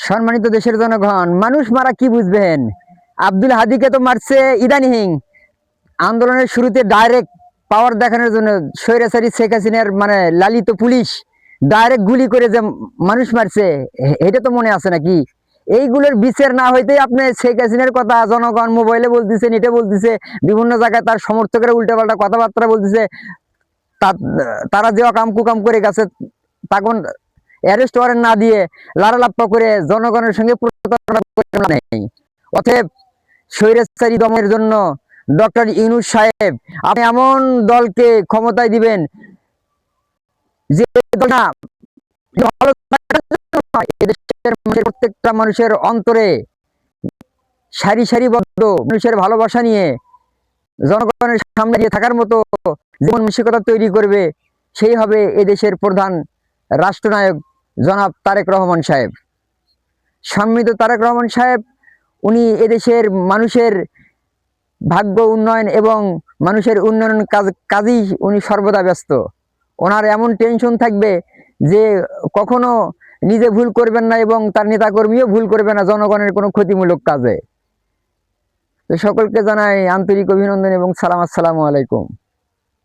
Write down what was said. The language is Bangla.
সম্মানিত দেশের জনগণ, মানুষ মারা কি বুঝবেন? আব্দুল হাদিকে তো মারছে ইদানিং, আন্দোলনের শুরুতে ডাইরেক্ট পাওয়ার দেখানোর জন্য স্বৈরাচারী শেখ হাসিনার মানে লালিত পুলিশ ডাইরেক্ট গুলি করে যে মানুষ মারছে, এটা তো মনে আছে নাকি? এইগুলোর বিচার না হইতে আপনি শেখ হাসিনার কথা জনগণ মোবাইলে বলতেছেন, এটা বলতেছে, বিভিন্ন জায়গায় তার সমর্থকেরা উল্টাপাল্টা কথাবার্তা বলতেছে। তারা যে অকাম কুকাম করে গেছে, তখন অ্যারেস্ট ওয়ারেন্ট না দিয়ে লাড়ালাপ্পা করে জনগণের সঙ্গে প্রতারণা নেই। অতএব স্বৈরাচারী দমনের জন্য ডক্টর ইউনূস সাহেব, আপনি এমন দলকে ক্ষমতায় দিবেন যে দলটা প্রত্যেকটা মানুষের অন্তরে সারি সারিবদ্ধ মানুষের ভালোবাসা নিয়ে জনগণের সামনে দিয়ে থাকার মতো জীবন মানসিকতা তৈরি করবে। সেই হবে এদেশের প্রধান রাষ্ট্রনায়ক জনাব তারেক রহমান সাহেব। সম্মানিত তারেক রহমান সাহেব, উনি এদেশের মানুষের ভাগ্য উন্নয়ন এবং মানুষের উন্নয়ন কাজেই উনি সর্বদা ব্যস্ত। ওনার এমন টেনশন থাকবে যে কখনো নিজে ভুল করবেন না এবং তার নেতাকর্মীও ভুল করবে না জনগণের কোনো ক্ষতিমূলক কাজে। তো সকলকে জানাই আন্তরিক অভিনন্দন এবং সালাম। আসসালামু আলাইকুম।